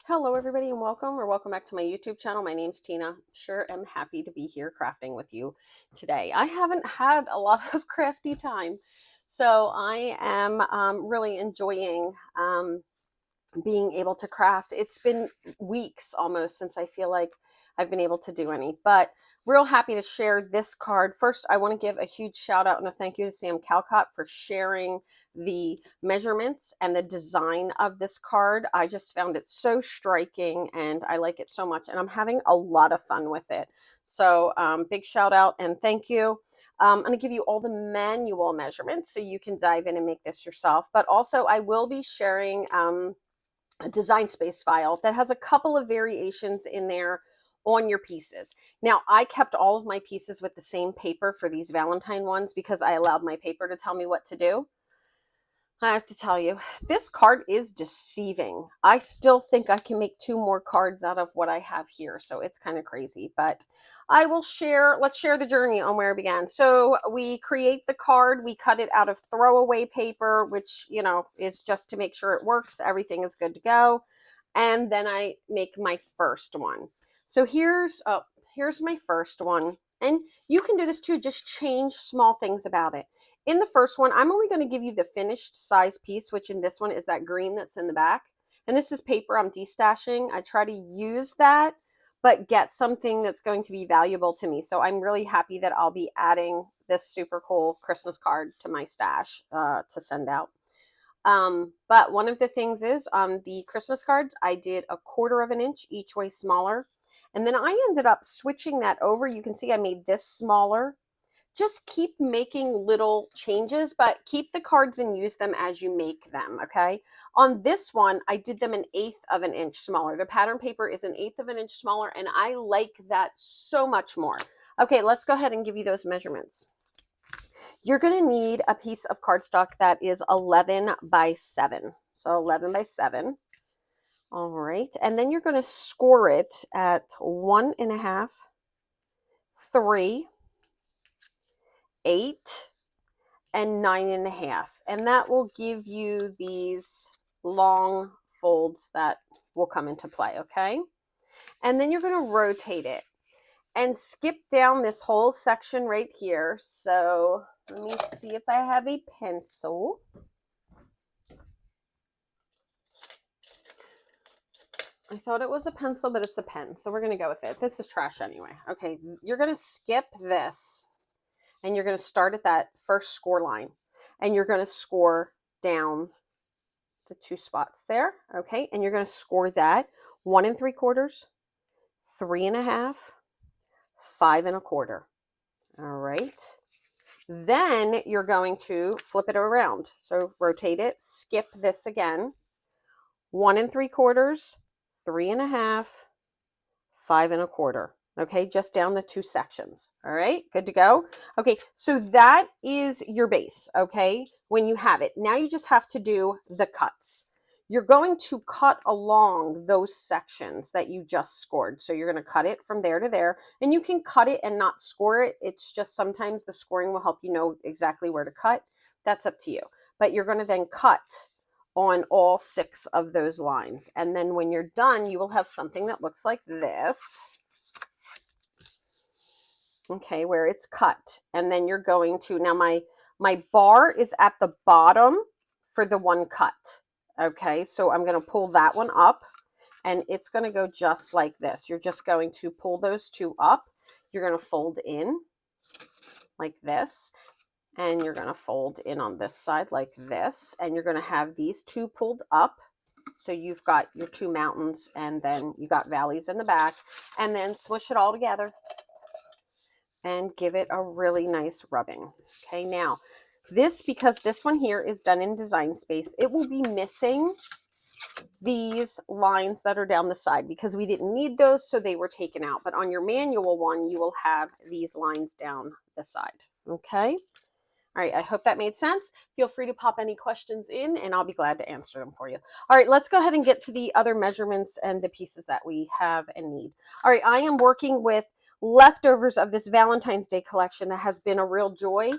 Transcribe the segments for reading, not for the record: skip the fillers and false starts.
Hello everybody and welcome back to my YouTube channel. My name's Tina. Sure am happy to be here crafting with you today. I haven't had a lot of crafty time, so I am really enjoying being able to craft. It's been weeks almost since I feel like I've been able to do any, but real happy to share this card. First, I want to give a huge shout out and a thank you to Sam Calcott for sharing the measurements and the design of this card. I just found it so striking and I like it so much, and I'm having a lot of fun with it. So big shout out and thank you. I'm going to give you all the manual measurements so you can dive in and make this yourself, but also I will be sharing a design space file that has a couple of variations in there on your pieces. Now, I kept all of my pieces with the same paper for these Valentine ones because I allowed my paper to tell me what to do. I have to tell you, this card is deceiving. I still think I can make 2 more cards out of what I have here, so it's kind of crazy, but I will share, let's share the journey on where it began. So we create the card, we cut it out of throwaway paper, which, you know, is just to make sure it works, everything is good to go, and then I make my first one. So here's my first one, and you can do this too, just change small things about it. In the first one, I'm only going to give you the finished size piece, which in this one is that green that's in the back. And this is paper I'm destashing. I try to use that, but get something that's going to be valuable to me. So I'm really happy that I'll be adding this super cool Christmas card to my stash to send out. But one of the things is on the Christmas cards, I did 1/4 of an inch each way smaller. And then I ended up switching that over. You can see I made this smaller. Just keep making little changes, but keep the cards and use them as you make them, okay? On this one, I did them 1/8 of an inch smaller. The pattern paper is 1/8 of an inch smaller, and I like that so much more. Okay, let's go ahead and give you those measurements. You're going to need a piece of cardstock that is 11 by 7. So 11 by 7. All right, and then you're going to score it at 1.5, 3, 8, and 9.5, and that will give you these long folds that will come into play, okay? And then you're going to rotate it and skip down this whole section right here. So let me see if I have a pencil. I thought it was a pencil, but it's a pen, so we're going to go with it. This is trash anyway. Okay, you're going to skip this, and you're going to start at that first score line, and you're going to score down the 2 spots there, okay? And you're going to score that 1 3/4, 3.5, 5 1/4. All right. Then you're going to flip it around. So rotate it, skip this again, 1 3/4, 3.5, 5 1/4. Okay, just down the 2 sections. All right, good to go. Okay, so that is your base, okay, when you have it. Now you just have to do the cuts. You're going to cut along those sections that you just scored. So you're going to cut it from there to there, and you can cut it and not score it. It's just sometimes the scoring will help you know exactly where to cut. That's up to you. But you're going to then cut on all 6 of those lines. And then when you're done, you will have something that looks like this. Okay, where it's cut. And then you're going to, now my bar is at the bottom for the one cut. Okay, so I'm going to pull that one up, and it's going to go just like this. You're just going to pull those 2 up. You're going to fold in like this, and you're going to fold in on this side like this, and you're going to have these 2 pulled up. So you've got your 2 mountains, and then you got valleys in the back, and then smush it all together and give it a really nice rubbing. Okay, now this, because this one here is done in Design Space, it will be missing these lines that are down the side because we didn't need those, so they were taken out. But on your manual one, you will have these lines down the side. Okay. All right, I hope that made sense. Feel free to pop any questions in and I'll be glad to answer them for you. All right, let's go ahead and get to the other measurements and the pieces that we have and need. All right, I am working with leftovers of this Valentine's Day collection that has been a real joy.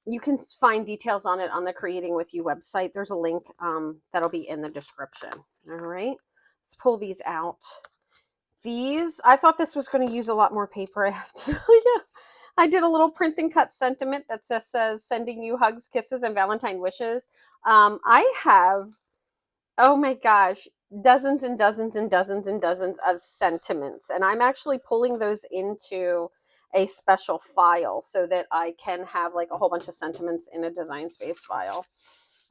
You can find details on it on the Creating With You website. There's a link that'll be in the description. All right, Let's pull these out. These, I thought this was going to use a lot more paper, I have to tell you. I did a little print and cut sentiment that says sending you hugs, kisses, and Valentine wishes. I have, oh my gosh, dozens and dozens and dozens and dozens of sentiments. And I'm actually pulling those into a special file so that I can have like a whole bunch of sentiments in a Design Space file.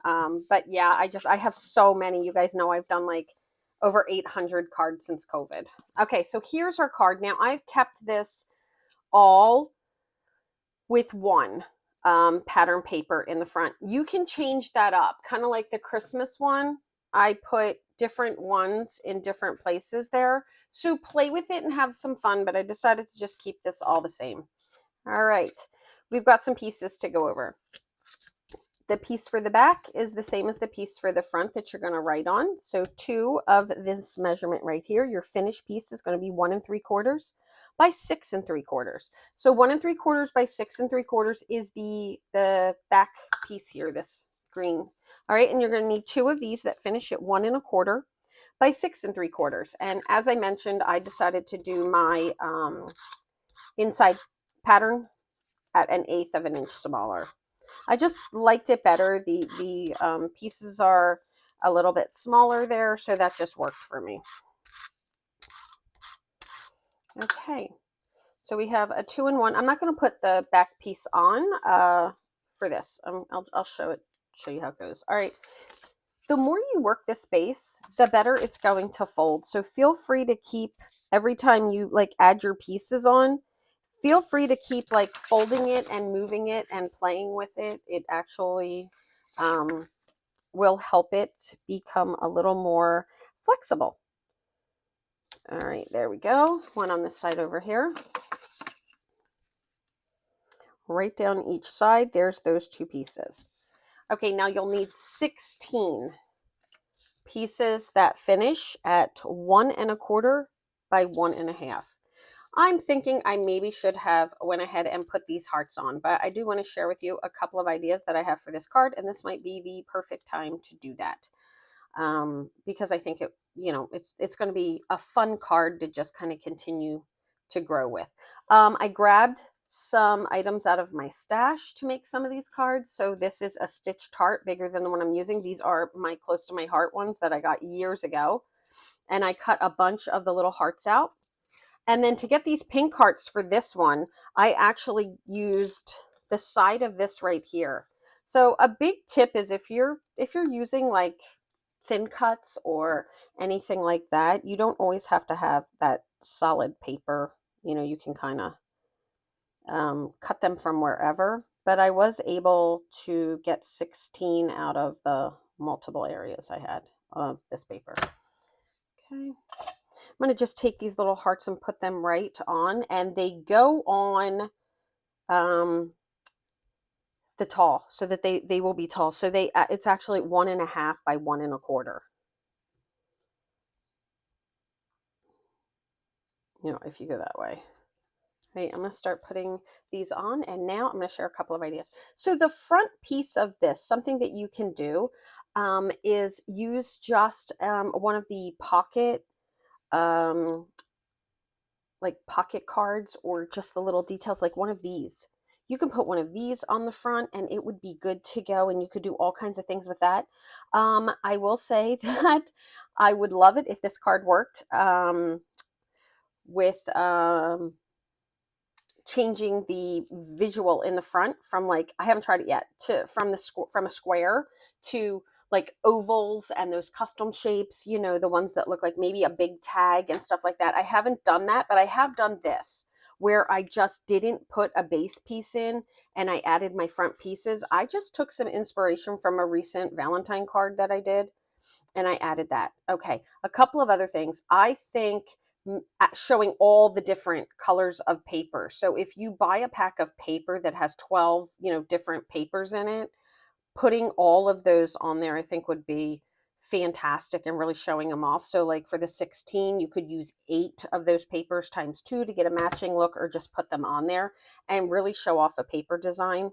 But yeah, I have so many. You guys know I've done like over 800 cards since COVID. Okay, so here's our card. Now I've kept this all with one pattern paper in the front. You can change that up, kind of like the Christmas one. I put different ones in different places there. So play with it and have some fun, but I decided to just keep this all the same. All right, we've got some pieces to go over. The piece for the back is the same as the piece for the front that you're going to write on. So 2 of this measurement right here, your finished piece is going to be 1 3/4 by 6 3/4. So 1 3/4 by 6 3/4 is the back piece here, this green. All right, and you're going to need 2 of these that finish at 1 1/4 by 6 3/4. And as I mentioned, I decided to do my inside pattern at 1/8 of an inch smaller. I just liked it better. The pieces are a little bit smaller there, so that just worked for me. Okay, so we have a 2-in-1. I'm not going to put the back piece on for this. I'll show you how it goes. All right. The more you work this base, the better it's going to fold. So feel free to keep, every time you like add your pieces on, feel free to keep like folding it and moving it and playing with it. It actually will help it become a little more flexible. All right, there we go. One on this side over here. Right down each side, there's those 2 pieces. Okay, now you'll need 16 pieces that finish at 1 1/4 by 1 1/2. I'm thinking I maybe should have went ahead and put these hearts on, but I do want to share with you a couple of ideas that I have for this card, and this might be the perfect time to do that. Because I think it's going to be a fun card to just kind of continue to grow with. I grabbed some items out of my stash to make some of these cards. So this is a stitched heart, bigger than the one I'm using. These are my close to my heart ones that I got years ago. And I cut a bunch of the little hearts out. And then to get these pink hearts for this one, I actually used the side of this right here. So a big tip is if you're using like thin cuts or anything like that, you don't always have to have that solid paper. You know, you can kind of cut them from wherever. But I was able to get 16 out of the multiple areas I had of this paper. Okay. I'm going to just take these little hearts and put them right on, and they go on the tall, so that they will be tall. So it's actually 1 1/2 by 1 1/4. You know, if you go that way. Right, I'm going to start putting these on, and now I'm going to share a couple of ideas. So the front piece of this, something that you can do is use just one of the pocket like pocket cards, or just the little details, like one of these. You can put one of these on the front and it would be good to go, and you could do all kinds of things with that. I will say that I would love it if this card worked with changing the visual in the front from, like, I haven't tried it yet, to from a square to like ovals and those custom shapes, you know, the ones that look like maybe a big tag and stuff like that. I haven't done that, but I have done this where I just didn't put a base piece in and I added my front pieces. I just took some inspiration from a recent Valentine card that I did and I added that. Okay, a couple of other things. I think showing all the different colors of paper. So if you buy a pack of paper that has 12, different papers in it, putting all of those on there, I think would be fantastic, and really showing them off. So like for the 16, you could use 8 of those papers times 2 to get a matching look, or just put them on there and really show off a paper design.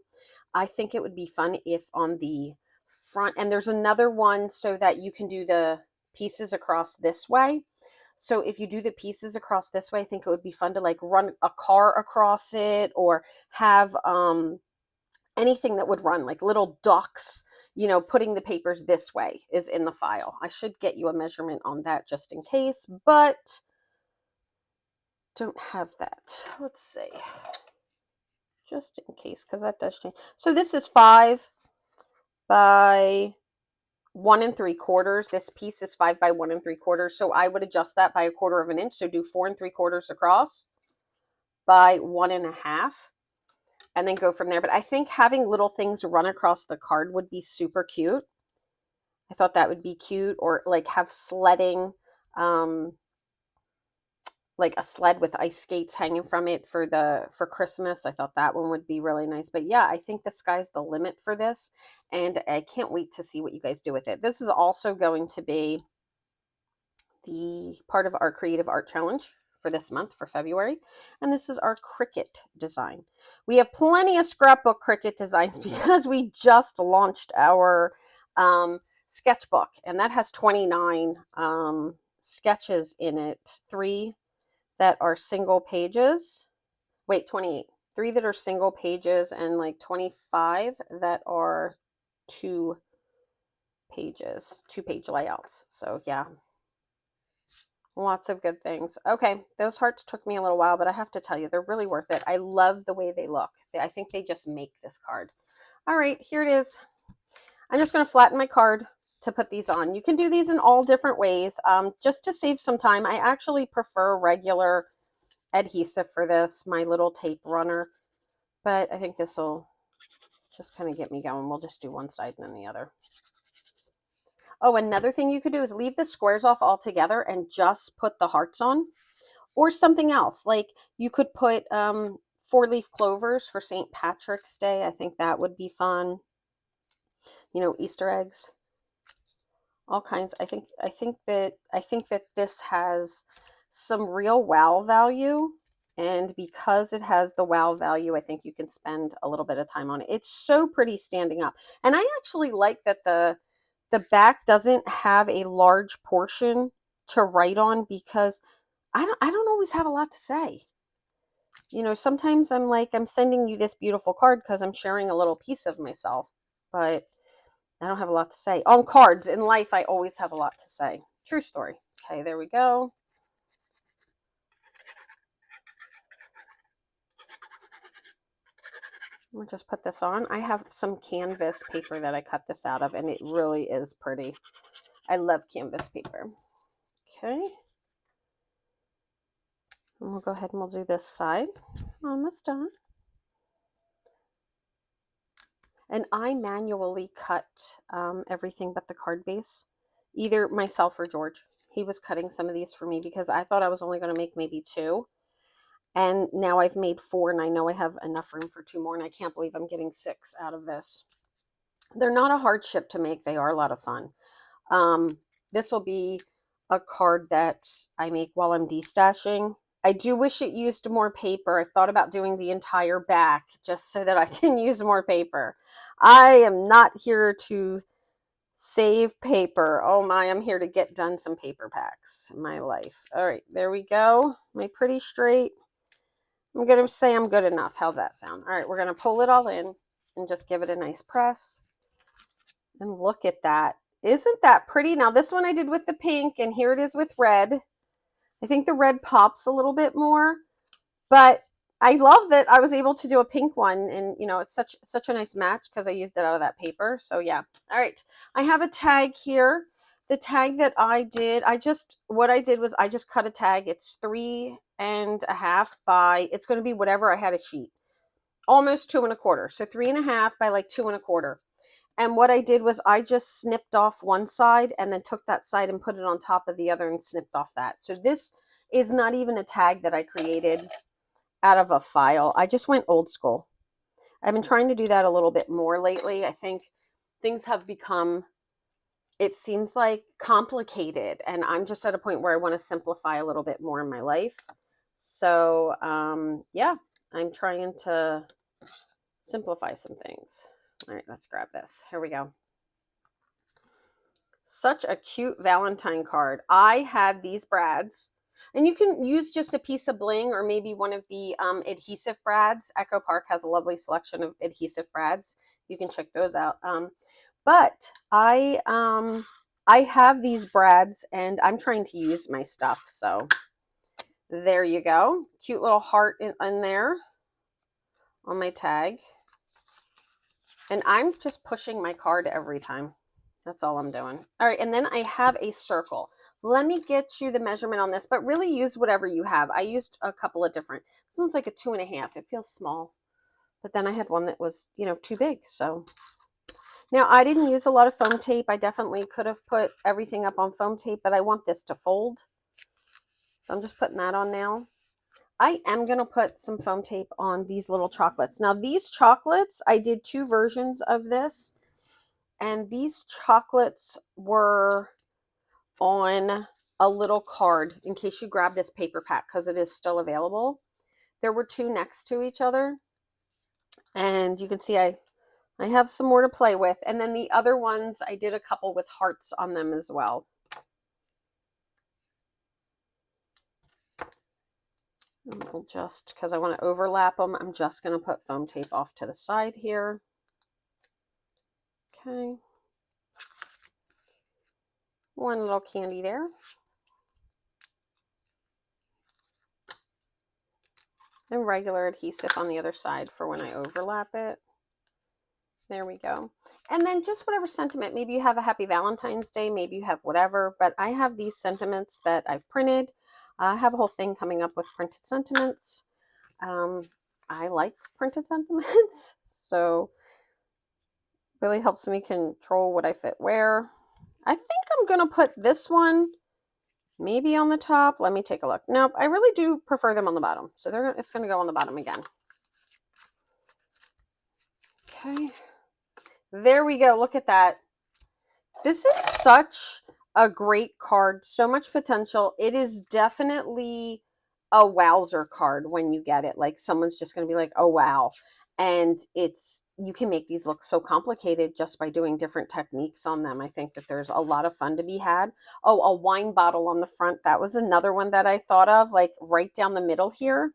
I think it would be fun if on the front, and there's another one so that you can do the pieces across this way. So if you do the pieces across this way, I think it would be fun to like run a car across it, or have anything that would run like little ducks, you know, putting the papers this way is in the file. I should get you a measurement on that just in case, but don't have that. Let's see. Just in case, because that does change. So this is 5 by 1 3/4. This piece is 5 by 1 3/4. So I would adjust that by 1/4 of an inch. So do 4 3/4 across by 1 1/2, and then go from there. But I think having little things run across the card would be super cute. I thought that would be cute, or like have sledding, like a sled with ice skates hanging from it for Christmas. I thought that one would be really nice. But yeah, I think the sky's the limit for this, and I can't wait to see what you guys do with it. This is also going to be the part of our creative art challenge for this month, for February, and this is our Cricut design. We have plenty of scrapbook Cricut designs because we just launched our sketchbook, and that has 29 sketches in it. 3 that are single pages. Wait, 28. 3 that are single pages, and like 25 that are 2 pages, 2-page layouts. So yeah, lots of good things. Okay, those hearts took me a little while, but I have to tell you, they're really worth it. I love the way they look. I think they just make this card. All right, here it is. I'm just going to flatten my card to put these on. You can do these in all different ways. Just to save some time, I actually prefer regular adhesive for this, my little tape runner, but I think this will just kind of get me going. We'll just do one side and then the other. Oh, another thing you could do is leave the squares off altogether and just put the hearts on, or something else. Like you could put 4-leaf clovers for St. Patrick's Day. I think that would be fun. You know, Easter eggs, all kinds. I think that this has some real wow value, and because it has the wow value, I think you can spend a little bit of time on it. It's so pretty standing up, and I actually like that the back doesn't have a large portion to write on, because I don't always have a lot to say. You know, sometimes I'm like, I'm sending you this beautiful card because I'm sharing a little piece of myself, but I don't have a lot to say. On cards, in life, I always have a lot to say. True story. Okay, there we go. We'll just put this on. I have some canvas paper that I cut this out of, and it really is pretty. I love canvas paper. Okay. And we'll go ahead and we'll do this side. Almost done. And I manually cut everything but the card base, either myself or George. He was cutting some of these for me because I thought I was only going to make maybe 2. And now I've made 4, and I know I have enough room for 2 more, and I can't believe I'm getting 6 out of this. They're not a hardship to make. They are a lot of fun. This will be a card that I make while I'm destashing. I do wish it used more paper. I've thought about doing the entire back just so that I can use more paper. I am not here to save paper. Oh my, I'm here to get done some paper packs in my life. All right, there we go. Am I pretty straight? I'm going to say I'm good enough. How's that sound? All right, we're going to pull it all in and just give it a nice press. And look at that. Isn't that pretty? Now, this one I did with the pink, and here it is with red. I think the red pops a little bit more, but I love that I was able to do a pink one, and you know, it's such a nice match because I used it out of that paper. So yeah. All right, I have a tag here. The tag that I did, what I did was I just cut a tag. It's 3.5 by, it's going to be whatever I had a sheet, almost 2 1/4. So 3.5 by like 2 1/4. And what I did was I just snipped off one side and then took that side and put it on top of the other and snipped off that. So this is not even a tag that I created out of a file. I just went old school. I've been trying to do that a little bit more lately. I think things have become, it seems like, complicated, and I'm just at a point where I want to simplify a little bit more in my life. So yeah, I'm trying to simplify some things. All right, let's grab this. Here we go. Such a cute Valentine card. I had these brads, and you can use just a piece of bling or maybe one of the adhesive brads. Echo Park has a lovely selection of adhesive brads. You can check those out. But I have these brads and I'm trying to use my stuff. So there you go. Cute little heart in there on my tag. And I'm just pushing my card every time. That's all I'm doing. All right, and then I have a circle. Let me get you the measurement on this, but really use whatever you have. I used a couple of different. This one's like a 2.5. It feels small. But then I had one that was, too big. So now I didn't use a lot of foam tape. I definitely could have put everything up on foam tape, but I want this to fold. So I'm just putting that on now. I am going to put some foam tape on these little chocolates. Now these chocolates, I did 2 versions of this. And these chocolates were on a little card in case you grab this paper pack because it is still available. There were 2 next to each other. And you can see I have some more to play with. And then the other ones, I did a couple with hearts on them as well. We'll just, because I want to overlap them, I'm just going to put foam tape off to the side here. Okay. One little candy there. And regular adhesive on the other side for when I overlap it. There we go. And then just whatever sentiment, maybe you have a happy Valentine's Day, maybe you have whatever, but I have these sentiments that I've printed. I have a whole thing coming up with printed sentiments. I like printed sentiments, so really helps me control what I fit where. I think I'm going to put this one maybe on the top. Let me take a look. Nope, I really do prefer them on the bottom. So it's going to go on the bottom again. Okay. There we go. Look at that. This is such a great card. So much potential. It is definitely a wowzer card when you get it. Like someone's just going to be like, oh, wow. And you can make these look so complicated just by doing different techniques on them. I think that there's a lot of fun to be had. Oh, a wine bottle on the front. That was another one that I thought of, like right down the middle here.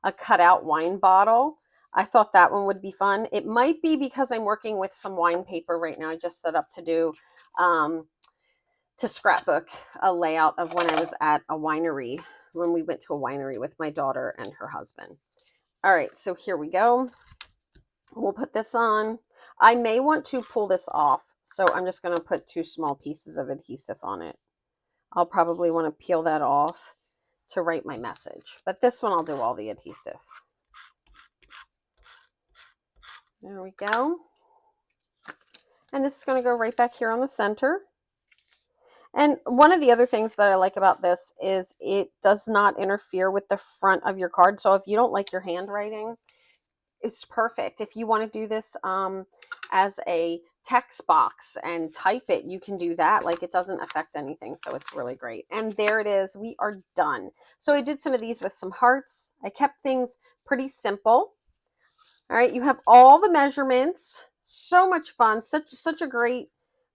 A cutout wine bottle. I thought that one would be fun. It might be because I'm working with some wine paper right now. I just set up to do, to scrapbook a layout of when I was at a winery, when we went to a winery with my daughter and her husband. All right, so here we go. We'll put this on. I may want to pull this off, so I'm just going to put 2 small pieces of adhesive on it. I'll probably want to peel that off to write my message, but this one I'll do all the adhesive. There we go. And this is going to go right back here on the center. And one of the other things that I like about this is it does not interfere with the front of your card. So if you don't like your handwriting, it's perfect. If you want to do this as a text box and type it, you can do that. Like it doesn't affect anything. So it's really great. And there it is. We are done. So I did some of these with some hearts. I kept things pretty simple. All right, you have all the measurements. So much fun. Such a great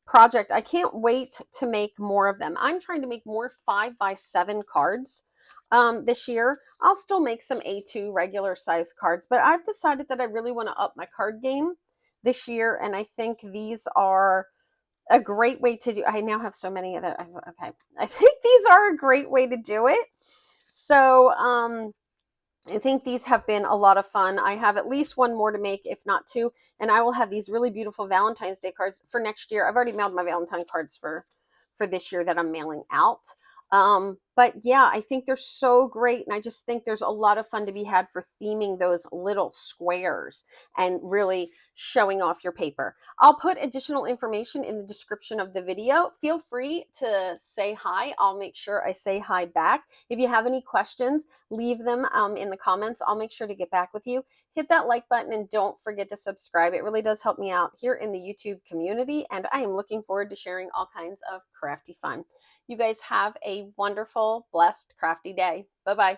project. I can't wait to make more of them. I'm trying to make more 5x7 cards this year. I'll still make some A2 regular size cards, but I've decided that I really want to up my card game this year, and I think these are a great way to do. I now have so many that okay. I think these are a great way to do it. So I think these have been a lot of fun. I have at least one more to make, if not 2, and I will have these really beautiful Valentine's Day cards for next year. I've already mailed my Valentine cards for this year that I'm mailing out. But yeah, I think they're so great. And I just think there's a lot of fun to be had for theming those little squares and really showing off your paper. I'll put additional information in the description of the video. Feel free to say hi. I'll make sure I say hi back. If you have any questions, leave them in the comments. I'll make sure to get back with you. Hit that like button and don't forget to subscribe. It really does help me out here in the YouTube community. And I am looking forward to sharing all kinds of crafty fun. You guys have a wonderful, blessed, crafty day. Bye-bye.